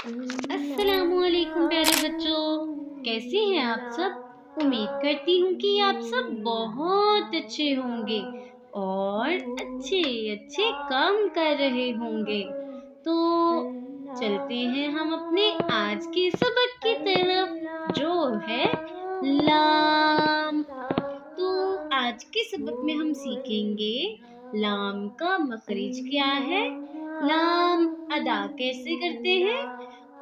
السلام علیکم پیارے بچوں، کیسے ہیں آپ سب؟ امید کرتی ہوں کہ آپ سب بہت اچھے ہوں گے اور اچھے کام کر رہے ہوں گے۔ تو چلتے ہیں ہم اپنے آج کے سبق کی طرف، جو ہے لام۔ تو آج کے سبق میں ہم سیکھیں گے لام کا مخرج کیا ہے، لام ادا کیسے کرتے ہیں،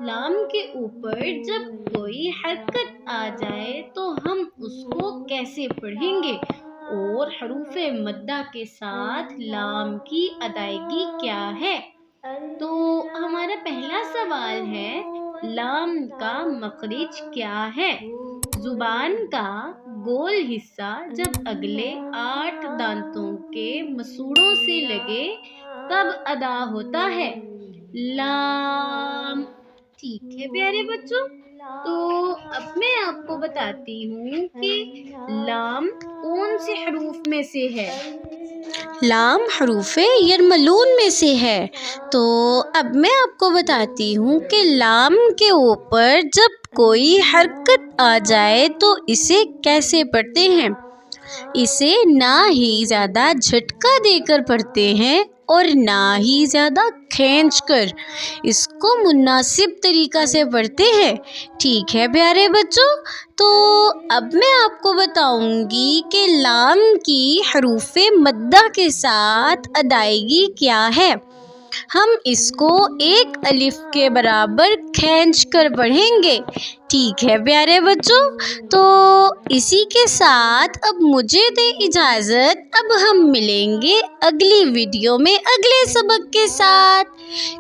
لام کے اوپر جب کوئی حرکت آ جائے تو ہم اس کو کیسے پڑھیں گے، اور حروف مدہ کے ساتھ لام کی ادائیگی کیا ہے۔ تو ہمارا پہلا سوال ہے، لام کا مخرج کیا ہے؟ زبان کا گول حصہ جب اگلے 8 دانتوں کے مسوڑوں سے لگے تب ادا ہوتا ہے لام۔ ٹھیک ہے پیارے بچوں، تو اب میں آپ کو بتاتی ہوں کہ لام کون سے حروف میں سے ہے۔ لام حروف یرملون میں سے ہے۔ تو اب میں آپ کو بتاتی ہوں کہ لام کے اوپر جب کوئی حرکت آ جائے تو اسے کیسے پڑھتے ہیں۔ اسے نہ ہی زیادہ جھٹکا دے کر پڑھتے ہیں اور نہ ہی زیادہ کھینچ کر، اس کو مناسب طریقہ سے پڑھتے ہیں۔ ٹھیک ہے پیارے بچوں، تو اب میں آپ کو بتاؤں گی کہ لام کی حروف مدہ کے ساتھ ادائیگی کیا ہے۔ ہم اس کو ایک الف کے برابر کھینچ کر پڑھیں گے۔ ٹھیک ہے پیارے بچوں، تو اسی کے ساتھ اب مجھے دے اجازت، اب ہم ملیں گے اگلی ویڈیو میں اگلے سبق کے ساتھ۔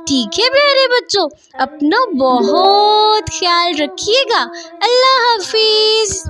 ٹھیک ہے پیارے بچوں، اپنا بہت خیال رکھیے گا۔ اللہ حافظ۔